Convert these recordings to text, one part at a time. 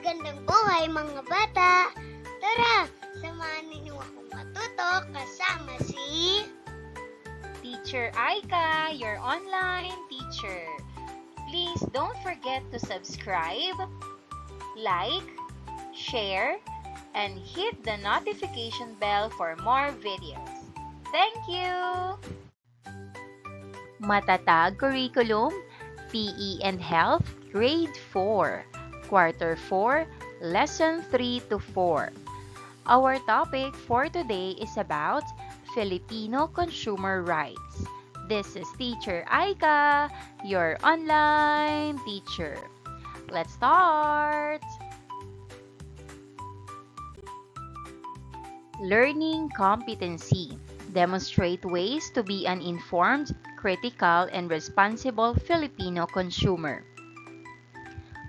Magandang buhay mga bata! Tara, samahan ninyo akong matuto kasama si Teacher Aika, your online teacher. Please don't forget to subscribe, like, share, and hit the notification bell for more videos. Thank you! Matatag Curriculum, PE and Health, Grade 4, Quarter 4, Lesson 3 to 4. Our topic for today is about Filipino consumer rights. This is Teacher Aika, your online teacher. Let's start! Learning competency. Demonstrate ways to be an informed, critical, and responsible Filipino consumer.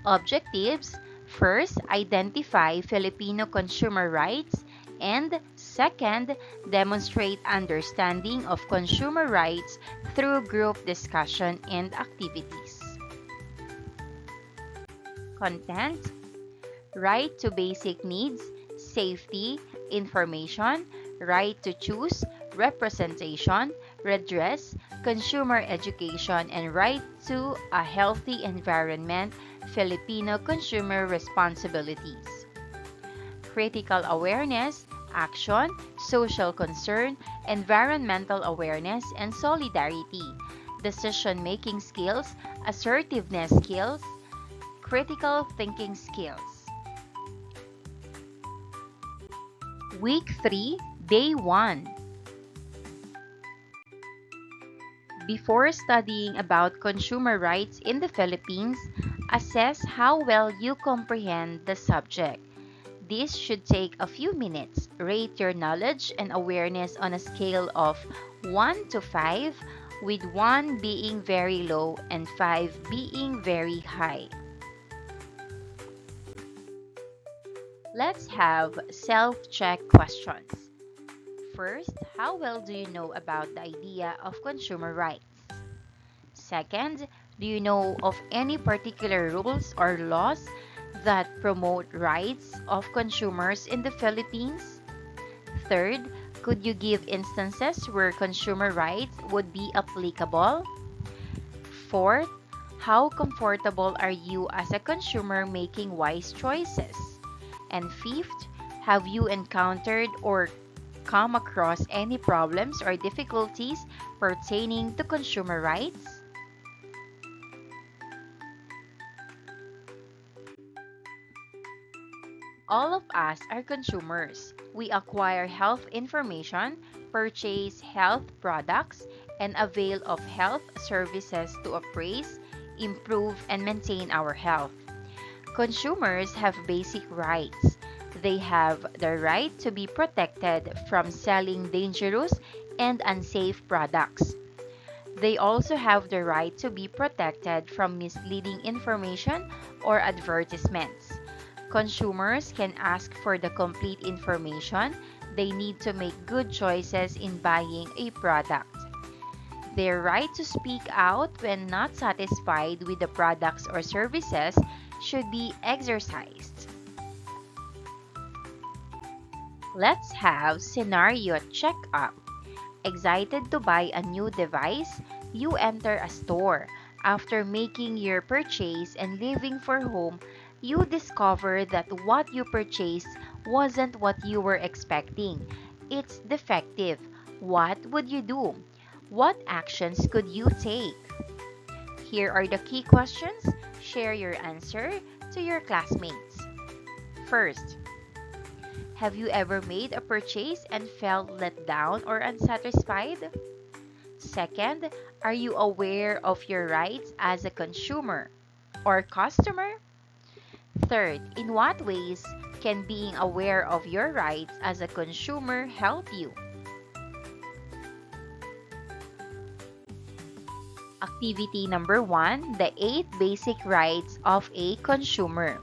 Objectives: first, identify Filipino consumer rights, and second, demonstrate understanding of consumer rights through group discussion and activities. Content: right to basic needs, safety, information, right to choose, representation, redress, consumer education, and right to a healthy environment, Filipino consumer responsibilities. Critical awareness, action, social concern, environmental awareness, and solidarity. Decision-making skills, assertiveness skills, critical thinking skills. Week 3, Day 1. Before studying about consumer rights in the Philippines, assess how well you comprehend the subject. This should take a few minutes. Rate your knowledge and awareness on a scale of 1 to 5, with 1 being very low and 5 being very high. Let's have self-check questions. First, how well do you know about the idea of consumer rights? Second, do you know of any particular rules or laws that promote rights of consumers in the Philippines? Third, could you give instances where consumer rights would be applicable? Fourth, how comfortable are you as a consumer making wise choices? And fifth, have you encountered or come across any problems or difficulties pertaining to consumer rights? All of us are consumers. We acquire health information, purchase health products, and avail of health services to appraise, improve, and maintain our health. Consumers have basic rights. They have the right to be protected from selling dangerous and unsafe products. They also have the right to be protected from misleading information or advertisements. Consumers can ask for the complete information they need to make good choices in buying a product. Their right to speak out when not satisfied with the products or services should be exercised. Let's have scenario checkup. Excited to buy a new device, you enter a store. After making your purchase and leaving for home, you discover that what you purchased wasn't what you were expecting. It's defective. What would you do? What actions could you take? Here are the key questions. Share your answer to your classmates. First, have you ever made a purchase and felt let down or unsatisfied? Second, are you aware of your rights as a consumer or customer? Third, in what ways can being aware of your rights as a consumer help you? Activity number 1, the 8 basic rights of a consumer.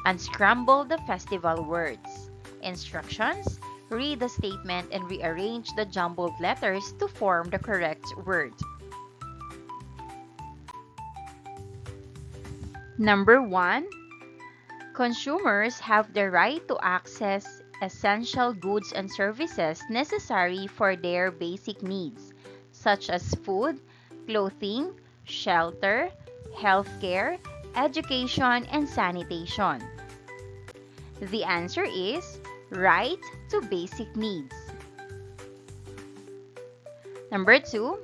Unscramble the festival words. Instructions: read the statement and rearrange the jumbled letters to form the correct word. Number 1, Consumers have the right to access essential goods and services necessary for their basic needs, such as food, clothing, shelter, healthcare, education, and sanitation. The answer is right to basic needs. Number 2,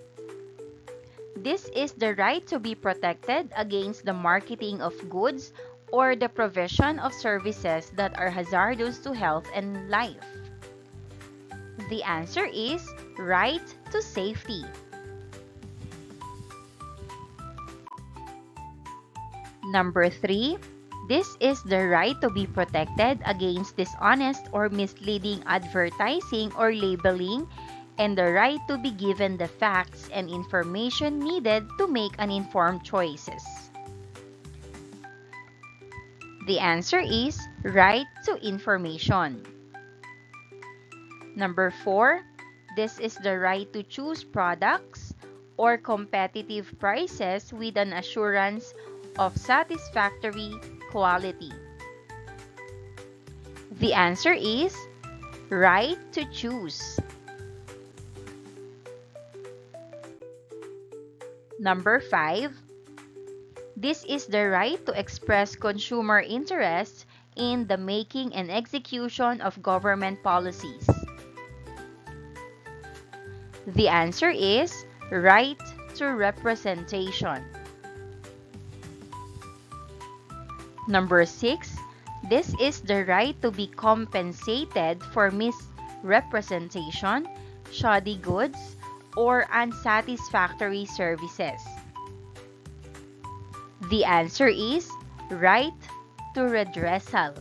this is the right to be protected against the marketing of goods or the provision of services that are hazardous to health and life. The answer is right to safety. Number 3, this is the right to be protected against dishonest or misleading advertising or labeling, and the right to be given the facts and information needed to make an informed choices. The answer is right to information. Number 4, this is the right to choose products or competitive prices with an assurance of satisfactory quality. The answer is right to choose. Number 5, this is the right to express consumer interest in the making and execution of government policies. The answer is right to representation. Number 6, this is the right to be compensated for misrepresentation, shoddy goods, or unsatisfactory services. The answer is right to redressal.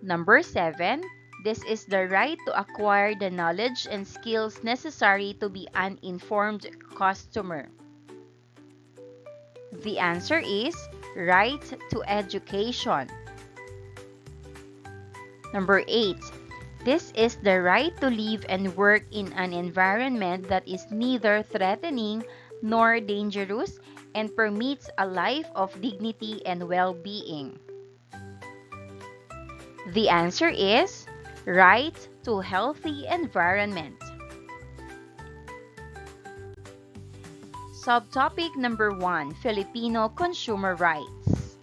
Number 7, this is the right to acquire the knowledge and skills necessary to be an informed customer. The answer is right to education. Number 8, this is the right to live and work in an environment that is neither threatening nor dangerous and permits a life of dignity and well-being. The answer is right to healthy environment. Subtopic number 1, Filipino consumer rights.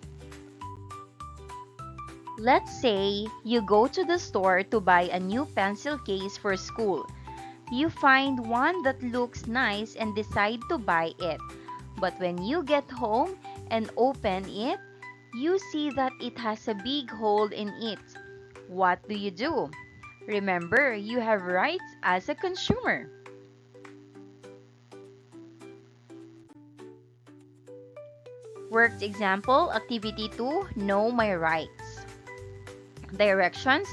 Let's say you go to the store to buy a new pencil case for school. You find one that looks nice and decide to buy it. But when you get home and open it, you see that it has a big hole in it. What do you do? Remember, you have rights as a consumer. Worked example, activity 2, know my rights. Directions,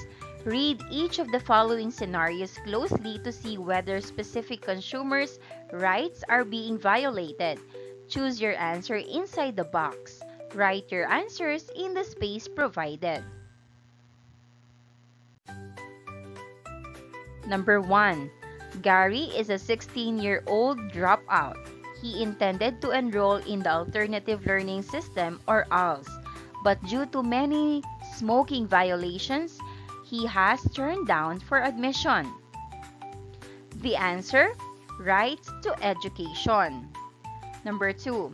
read each of the following scenarios closely to see whether specific consumers' rights are being violated. Choose your answer inside the box. Write your answers in the space provided. Number 1. Gary is a 16-year-old dropout. He intended to enroll in the Alternative Learning System or ALS, but due to many smoking violations, he has turned down for admission. The answer, right to education. Number 2.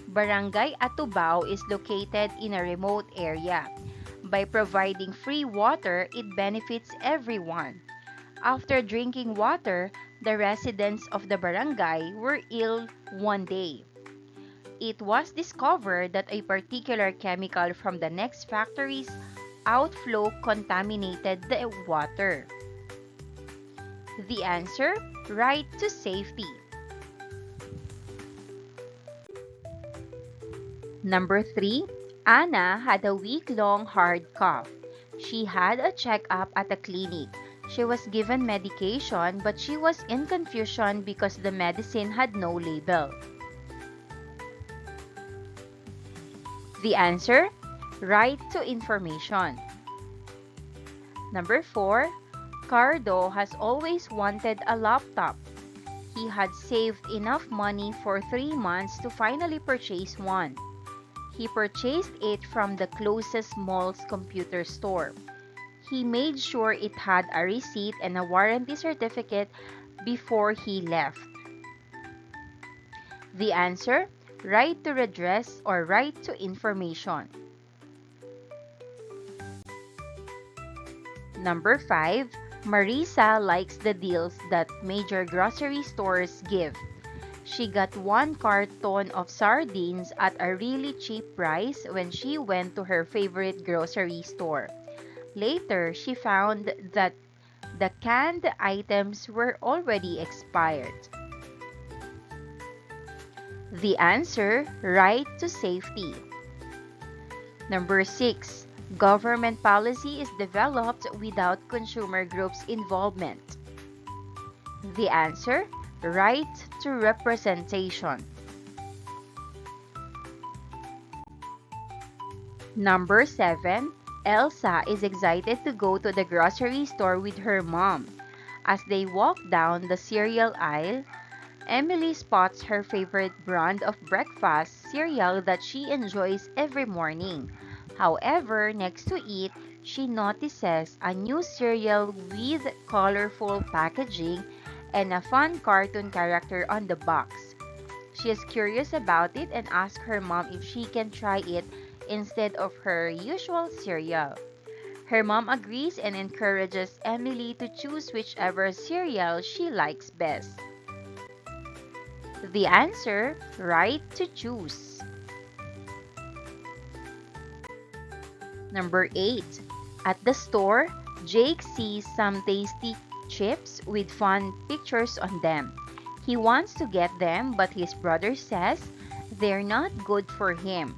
Barangay Atubao is located in a remote area. By providing free water, it benefits everyone. After drinking water, the residents of the barangay were ill one day. It was discovered that a particular chemical from the next factory's outflow contaminated the water. The answer, right to safety. Number 3, Anna had a week-long hard cough. She had a checkup at a clinic. She was given medication, but she was in confusion because the medicine had no label. The answer, right to information. Number 4, Cardo has always wanted a laptop. He had saved enough money for 3 months to finally purchase one. He purchased it from the closest mall's computer store. He made sure it had a receipt and a warranty certificate before he left. The answer: right to redress or right to information. Number 5. Marisa likes the deals that major grocery stores give. She got 1 carton of sardines at a really cheap price when she went to her favorite grocery store. Later, she found that the canned items were already expired. The answer: right to safety. Number 6. Government policy is developed without consumer groups' involvement. The answer: right to representation. Number 7. Elsa is excited to go to the grocery store with her mom. As they walk down the cereal aisle, Emily spots her favorite brand of breakfast cereal that she enjoys every morning. However, next to it, she notices a new cereal with colorful packaging and a fun cartoon character on the box. She is curious about it and asks her mom if she can try it instead of her usual cereal. Her mom agrees and encourages Emily to choose whichever cereal she likes best. The answer: right to choose. Number 8. At the store, Jake sees some tasty chips with fun pictures on them. He wants to get them, but his brother says they're not good for him.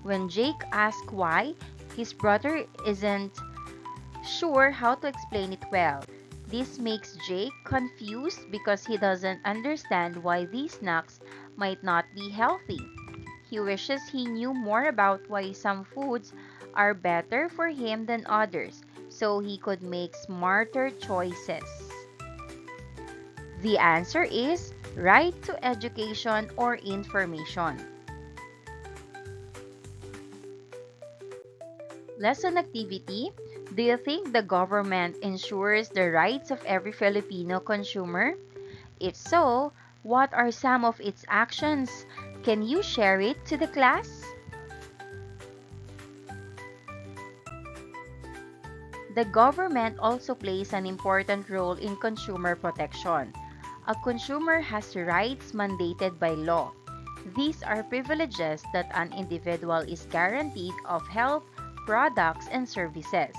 When Jake asks why, his brother isn't sure how to explain it well. This makes Jake confused because he doesn't understand why these snacks might not be healthy. He wishes he knew more about why some foods are better for him than others, so he could make smarter choices. The answer is right to education or information. Lesson activity: do you think the government ensures the rights of every Filipino consumer? If so, what are some of its actions? Can you share it to the class? The government also plays an important role in consumer protection. A consumer has rights mandated by law. These are privileges that an individual is guaranteed of health, products, and services.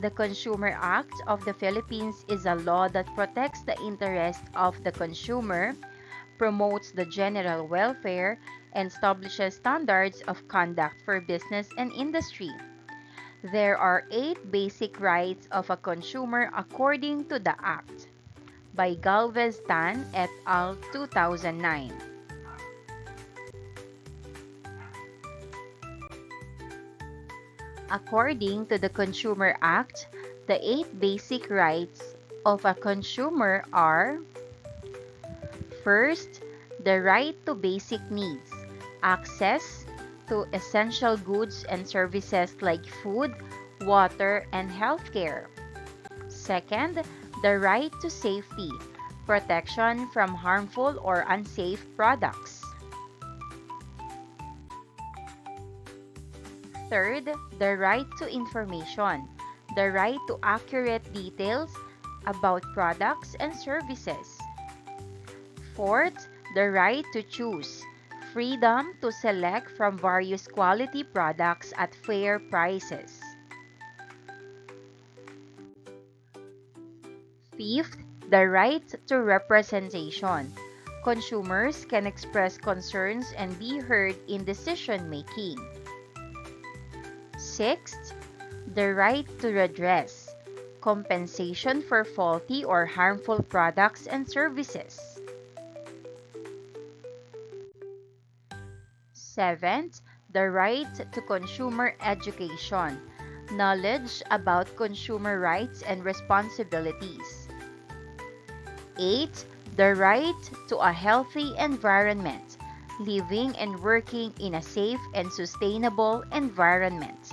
The Consumer Act of the Philippines is a law that protects the interests of the consumer, promotes the general welfare, and establishes standards of conduct for business and industry. There are 8 basic rights of a consumer according to the Act, by Galvez Tan et al. 2009. According to the Consumer Act, the 8 basic rights of a consumer are: first, the right to basic needs, access to essential goods and services like food, water, and healthcare. Second, the right to safety, protection from harmful or unsafe products. Third, the right to information, the right to accurate details about products and services. Fourth, the right to choose, freedom to select from various quality products at fair prices. Fifth, the right to representation. Consumers can express concerns and be heard in decision making. Sixth, the right to redress, compensation for faulty or harmful products and services. Seventh, the right to consumer education, knowledge about consumer rights and responsibilities. Eighth, the right to a healthy environment, living and working in a safe and sustainable environment.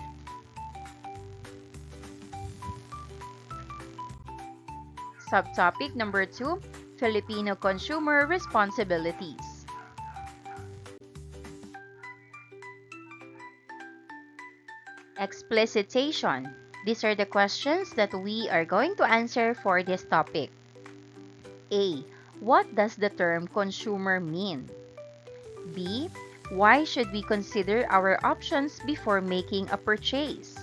Subtopic number 2, Filipino consumer responsibilities. Explicitation. These are the questions that we are going to answer for this topic. A. What does the term consumer mean? B. Why should we consider our options before making a purchase?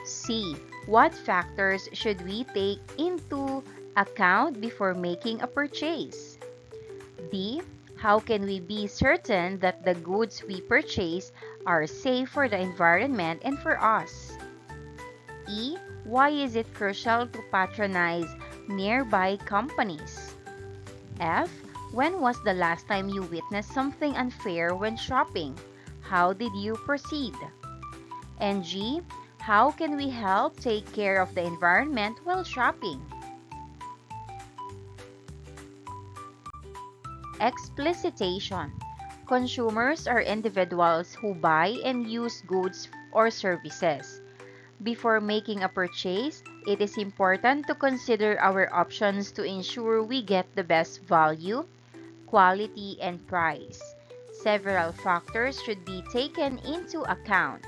C. What factors should we take into account before making a purchase? D. How can we be certain that the goods we purchase are safe for the environment and for us? E. Why is it crucial to patronize nearby companies? F. When was the last time you witnessed something unfair when shopping? How did you proceed? And G. How can we help take care of the environment while shopping? Explicitation. Consumers are individuals who buy and use goods or services. Before making a purchase, it is important to consider our options to ensure we get the best value, quality, and price. Several factors should be taken into account,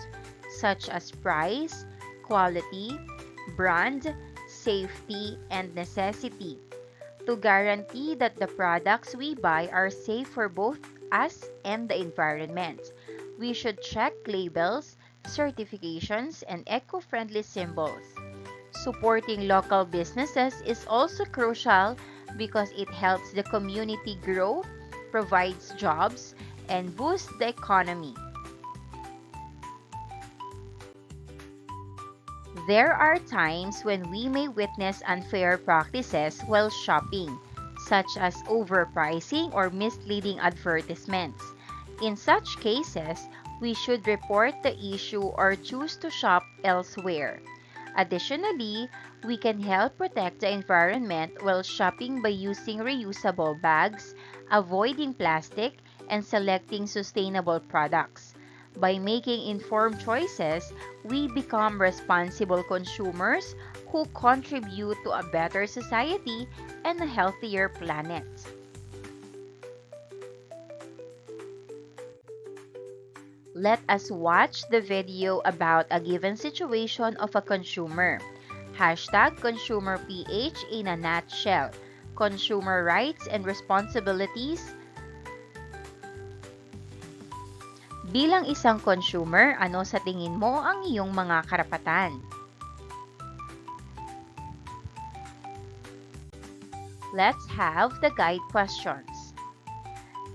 such as price, quality, brand, safety, and necessity. To guarantee that the products we buy are safe for both us and the environment, we should check labels, certifications, and eco-friendly symbols. Supporting local businesses is also crucial because it helps the community grow, provides jobs, and boosts the economy. There are times when we may witness unfair practices while shopping, such as overpricing or misleading advertisements. In such cases, we should report the issue or choose to shop elsewhere. Additionally, we can help protect the environment while shopping by using reusable bags, avoiding plastic, and selecting sustainable products. By making informed choices, we become responsible consumers who contribute to a better society and a healthier planet. Let us watch the video about a given situation of a consumer. Hashtag ConsumerPH in a nutshell. Consumer rights and responsibilities. Bilang isang consumer, ano sa tingin mo ang iyong mga karapatan? Let's have the guide questions.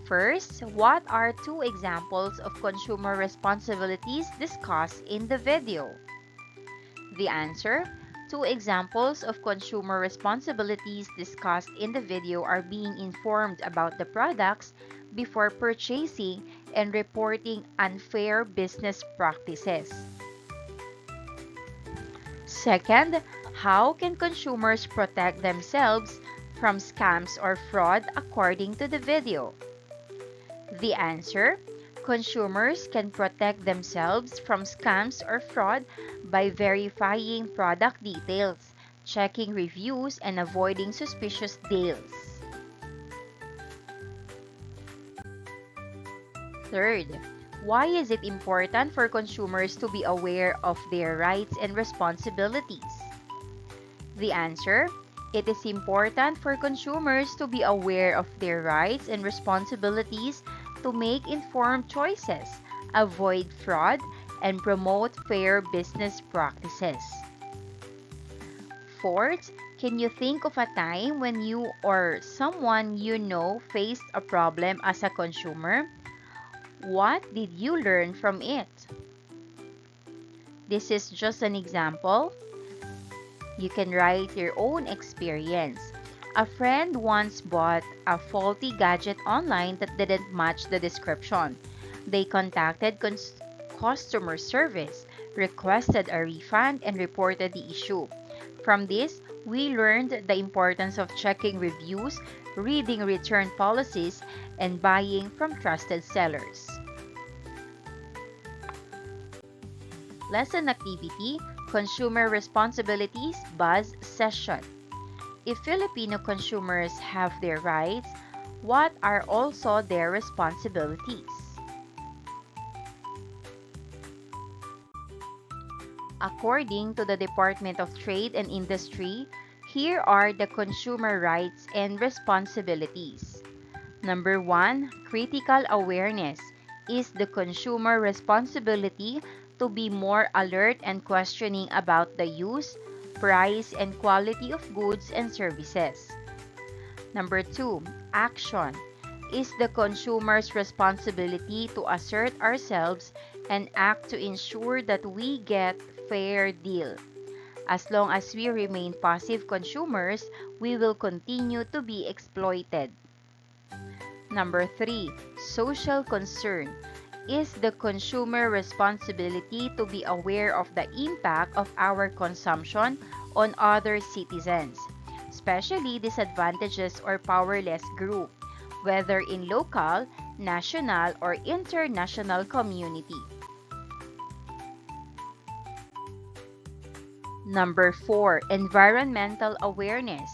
First, what are 2 examples of consumer responsibilities discussed in the video? The answer: 2 examples of consumer responsibilities discussed in the video are being informed about the products before purchasing and reporting unfair business practices. Second, how can consumers protect themselves from scams or fraud according to the video? The answer: consumers can protect themselves from scams or fraud by verifying product details, checking reviews, and avoiding suspicious deals. Third, why is it important for consumers to be aware of their rights and responsibilities? The answer: it is important for consumers to be aware of their rights and responsibilities to make informed choices, avoid fraud, and promote fair business practices. Fourth, can you think of a time when you or someone you know faced a problem as a consumer? What did you learn from it? This is just an example. You can write your own experience. A friend once bought a faulty gadget online that didn't match the description. They contacted customer service, requested a refund, and reported the issue. From this, We learned the importance of checking reviews, reading return policies, and buying from trusted sellers. Lesson activity, Consumer Responsibilities Buzz Session. If Filipino consumers have their rights, what are also their responsibilities? According to the Department of Trade and Industry, here are the consumer rights and responsibilities. Number 1, critical awareness is the consumer responsibility to be more alert and questioning about the use, price, and quality of goods and services. Number 2, action is the consumer's responsibility to assert ourselves and act to ensure that we get fair deal. As long as we remain passive consumers, we will continue to be exploited. Number 3, social concern is the consumer responsibility to be aware of the impact of our consumption on other citizens, especially disadvantaged or powerless group, whether in local, national, or international community. Number 4, environmental awareness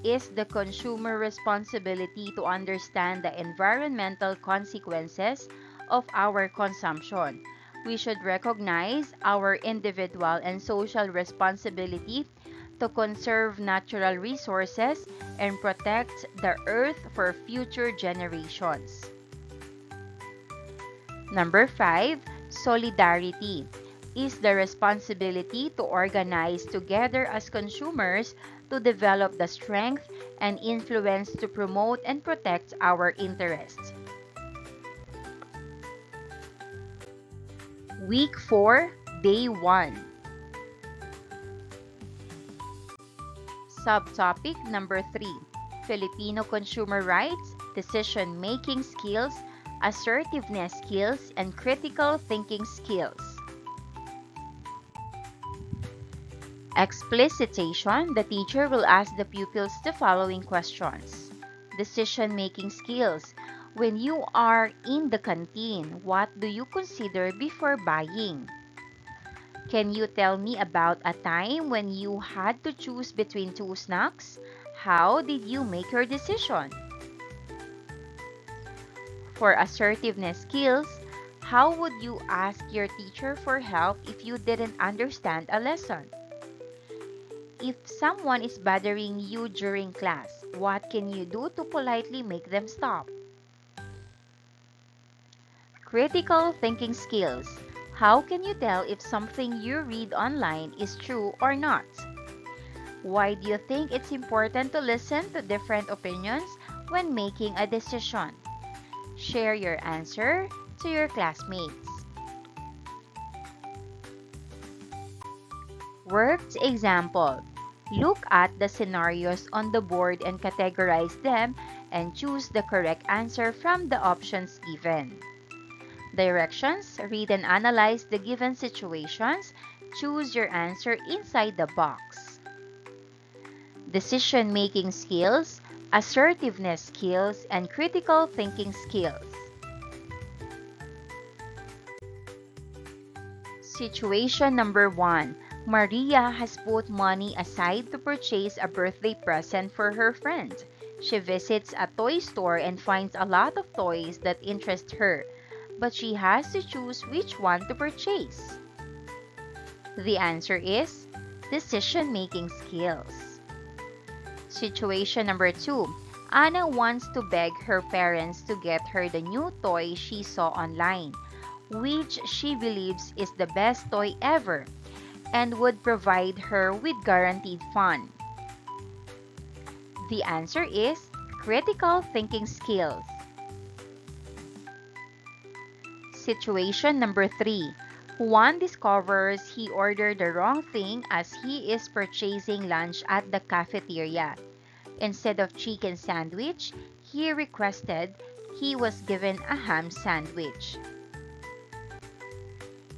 is the consumer responsibility to understand the environmental consequences of our consumption. We should recognize our individual and social responsibility to conserve natural resources and protect the earth for future generations. Number 5, solidarity is the responsibility to organize together as consumers to develop the strength and influence to promote and protect our interests. Week 4, Day 1. Subtopic number 3, Filipino consumer rights, decision-making skills, assertiveness skills, and critical thinking skills. Explicitation, the teacher will ask the pupils the following questions. Decision-making skills. When you are in the canteen, what do you consider before buying? Can you tell me about a time when you had to choose between two snacks? How did you make your decision? For assertiveness skills, how would you ask your teacher for help if you didn't understand a lesson? If someone is bothering you during class, what can you do to politely make them stop? Critical thinking skills. How can you tell if something you read online is true or not? Why do you think it's important to listen to different opinions when making a decision? Share your answer to your classmates. Worked example. Look at the scenarios on the board and categorize them and choose the correct answer from the options given. Directions. Read and analyze the given situations. Choose your answer inside the box. Decision-making skills, assertiveness skills, and critical thinking skills. Situation number 1. Maria has put money aside to purchase a birthday present for her friend. She visits a toy store and finds a lot of toys that interest her, but she has to choose which one to purchase. The answer is decision-making skills. Situation number 2. Anna wants to beg her parents to get her the new toy she saw online, which she believes is the best toy ever and would provide her with guaranteed fun. The answer is critical thinking skills. Situation number 3. Juan discovers he ordered the wrong thing as he is purchasing lunch at the cafeteria. Instead of chicken sandwich, he requested he was given a ham sandwich.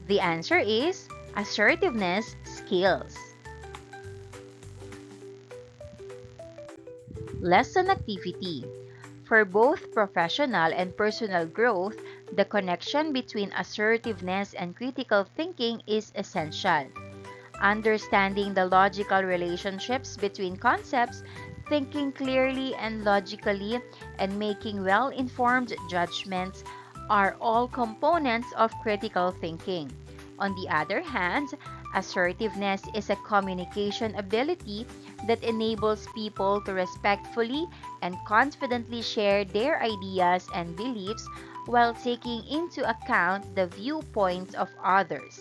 The answer is assertiveness skills. Lesson activity. For both professional and personal growth, the connection between assertiveness and critical thinking is essential. Understanding the logical relationships between concepts, thinking clearly and logically, and making well-informed judgments are all components of critical thinking. On the other hand, assertiveness is a communication ability that enables people to respectfully and confidently share their ideas and beliefs while taking into account the viewpoints of others.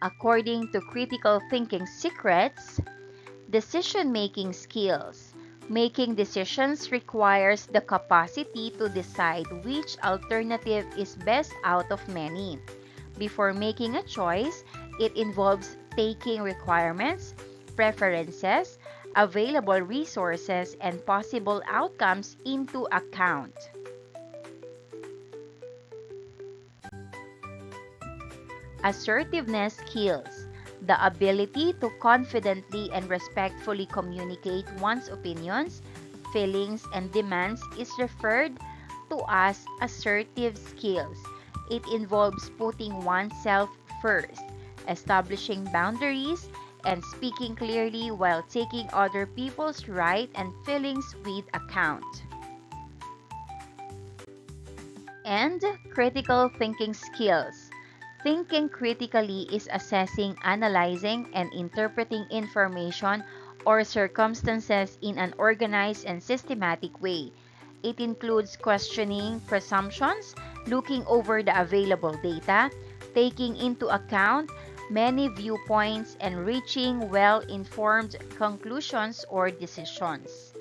According to critical thinking secrets, decision-making skills. Making decisions requires the capacity to decide which alternative is best out of many. Before making a choice, it involves taking requirements, preferences, available resources, and possible outcomes into account. Assertiveness skills. The ability to confidently and respectfully communicate one's opinions, feelings, and demands is referred to as assertive skills. It involves putting oneself first, establishing boundaries, and speaking clearly while taking other people's right and feelings with account. And critical thinking skills. Thinking critically is assessing, analyzing, and interpreting information or circumstances in an organized and systematic way. It includes questioning presumptions, looking over the available data, taking into account many viewpoints, and reaching well-informed conclusions or decisions.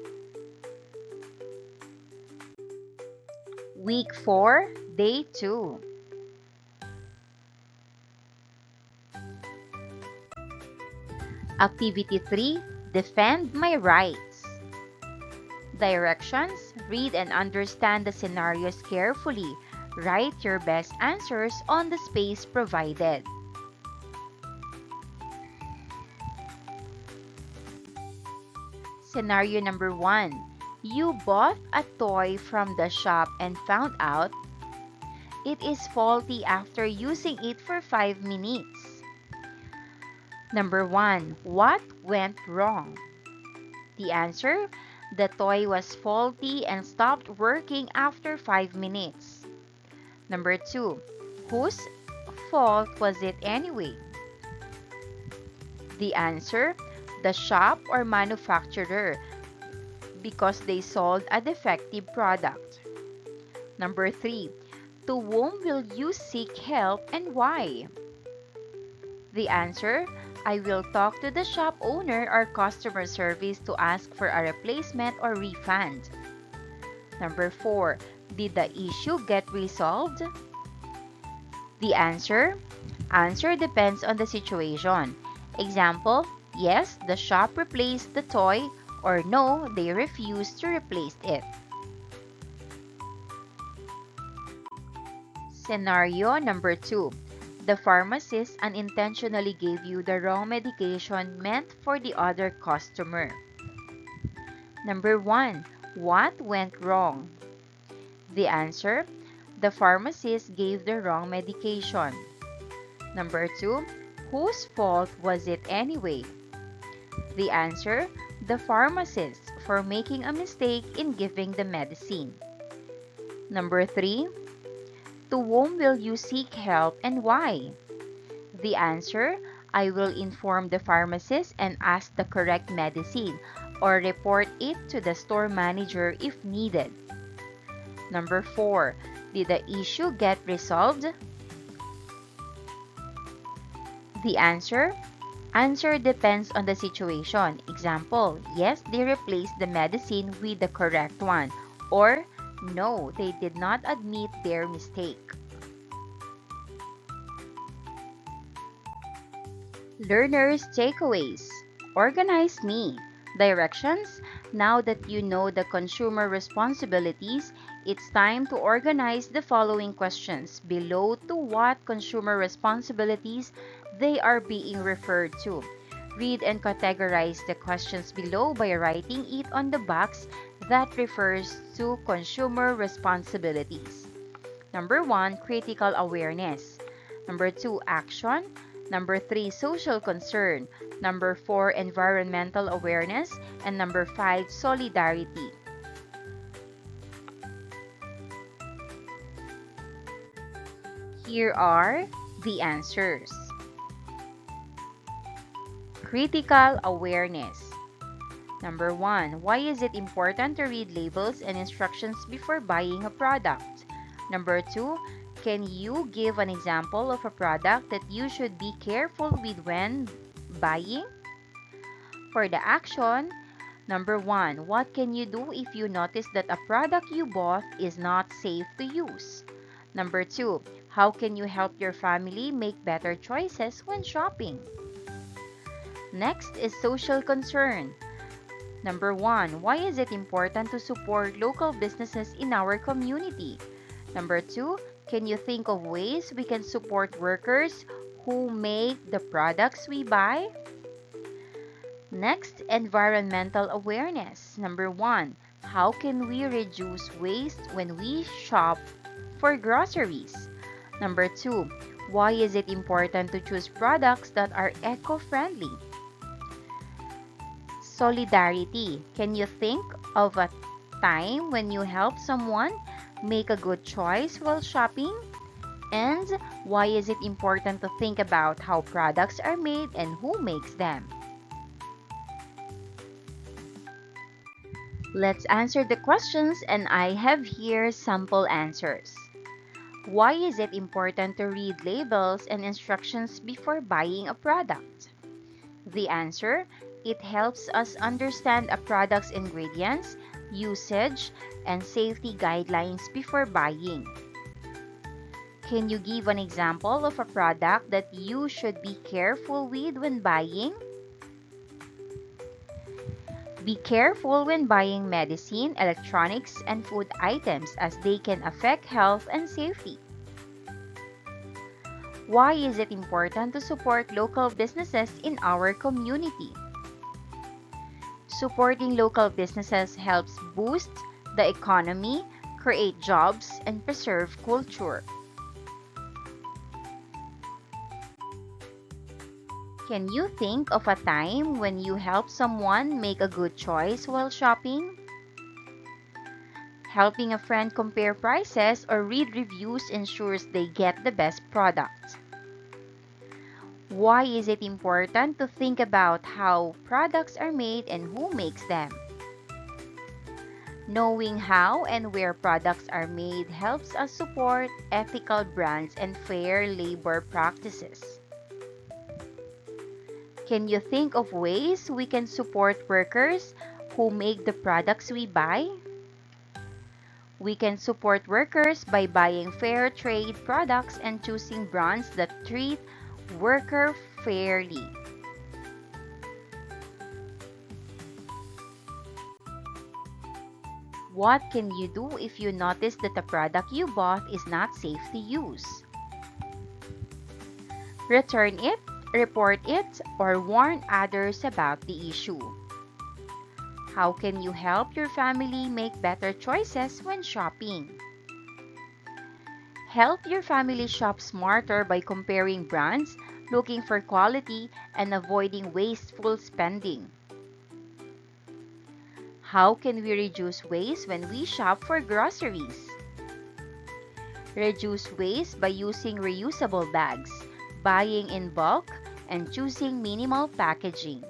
Week 4, Day 2. Activity 3, Defend My Rights. Directions, read and understand the scenarios carefully. Write your best answers on the space provided. Scenario number 1. You bought a toy from the shop and found out it is faulty after using it for 5 minutes. Number 1. What went wrong? The answer, the toy was faulty and stopped working after 5 minutes. Number 2. Whose fault was it anyway? The answer, the shop or manufacturer, because they sold a defective product. Number 3. To whom will you seek help and why? The answer, I will talk to the shop owner or customer service to ask for a replacement or refund. Number 4. Did the issue get resolved? The answer depends on the situation. Example, yes, the shop replaced the toy, or no, they refused to replace it. Scenario number 2. The pharmacist unintentionally gave you the wrong medication meant for the other customer. Number 1. What went wrong? The answer, the pharmacist gave the wrong medication. Number 2. Whose fault was it anyway? The answer, the pharmacist, for making a mistake in giving the medicine. Number 3. To whom will you seek help and why? The answer, I will inform the pharmacist and ask the correct medicine or report it to the store manager if needed. Number 4. Did the issue get resolved? The answer depends on the situation. Example, yes, they replaced the medicine with the correct one, or no, they did not admit their mistake. Learners' takeaways. Organize me. Directions. Now that you know the consumer responsibilities, it's time to organize the following questions below to what consumer responsibilities they are being referred to. Read and categorize the questions below by writing it on the box that refers to consumer responsibilities. Number 1, critical awareness. Number 2, action. Number 3, social concern. Number 4, environmental awareness. And number 5, solidarity. Here are the answers. Critical awareness. Number 1, why is it important to read labels and instructions before buying a product? Number 2, can you give an example of a product that you should be careful with when buying? For the action, number 1, what can you do if you notice that a product you bought is not safe to use? Number 2, how can you help your family make better choices when shopping? Next is social concern. Number 1, why is it important to support local businesses in our community? Number 2, can you think of ways we can support workers who make the products we buy? Next, environmental awareness. Number 1, how can we reduce waste when we shop for groceries? Number 2, why is it important to choose products that are eco-friendly? Solidarity. Can you think of a time when you help someone make a good choice while shopping? And why is it important to think about how products are made and who makes them? Let's answer the questions, and I have here sample answers. Why is it important to read labels and instructions before buying a product? The answer: it helps us understand a product's ingredients, usage, and safety guidelines before buying. Can you give an example of a product that you should be careful with when buying? Be careful when buying medicine, electronics, and food items as they can affect health and safety. Why is it important to support local businesses in our community? Supporting local businesses helps boost the economy, create jobs, and preserve culture. Can you think of a time when you helped someone make a good choice while shopping? Helping a friend compare prices or read reviews ensures they get the best product. Why is it important to think about how products are made and who makes them? Knowing how and where products are made helps us support ethical brands and fair labor practices. Can you think of ways we can support workers who make the products we buy? We can support workers by buying fair trade products and choosing brands that treat workers fairly. What can you do if you notice that the product you bought is not safe to use? Return it, report it, or warn others about the issue. How can you help your family make better choices when shopping? Help your family shop smarter by comparing brands, looking for quality, and avoiding wasteful spending. How can we reduce waste when we shop for groceries? Reduce waste by using reusable bags, buying in bulk, and choosing minimal packaging.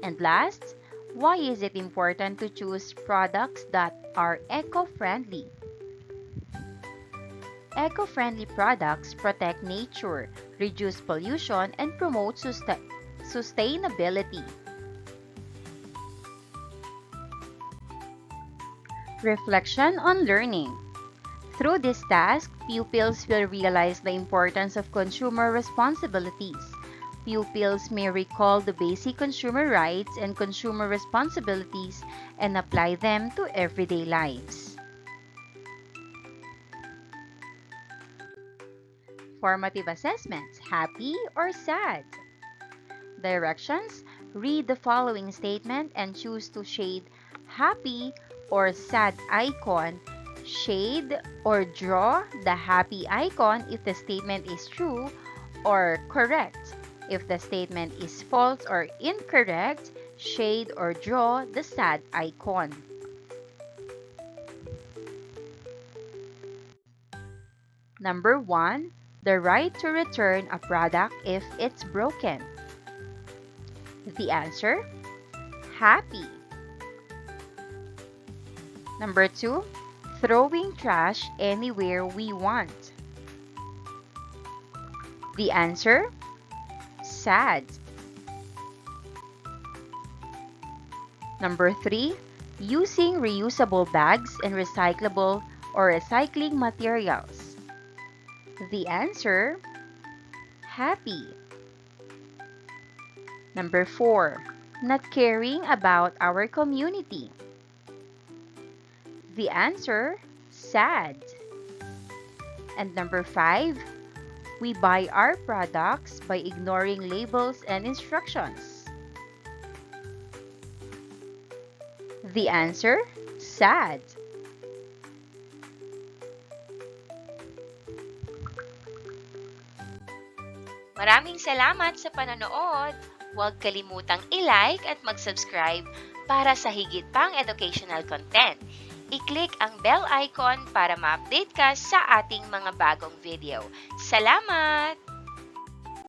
And last, why is it important to choose products that are eco-friendly? Eco-friendly products protect nature, reduce pollution, and promote sustainability. Reflection on learning. Through this task, pupils will realize the importance of consumer responsibilities. Pupils may recall the basic consumer rights and consumer responsibilities and apply them to everyday lives. Formative assessments, happy or sad? Directions: read the following statement and choose to shade happy or sad icon. Shade or draw the happy icon if the statement is true or correct. If the statement is false or incorrect, shade or draw the sad icon. Number 1, the right to return a product if it's broken. The answer: happy. Number 2, throwing trash anywhere we want. The answer: sad. Number 3, using reusable bags and recyclable or recycling materials. The answer: happy. Number 4, not caring about our community. The answer: sad. And number 5, we buy our products by ignoring labels and instructions. The answer: sad. Maraming salamat sa panonood! Huwag kalimutang i-like at mag-subscribe para sa higit pang educational content. I-click ang bell icon para ma-update ka sa ating mga bagong video. Salamat!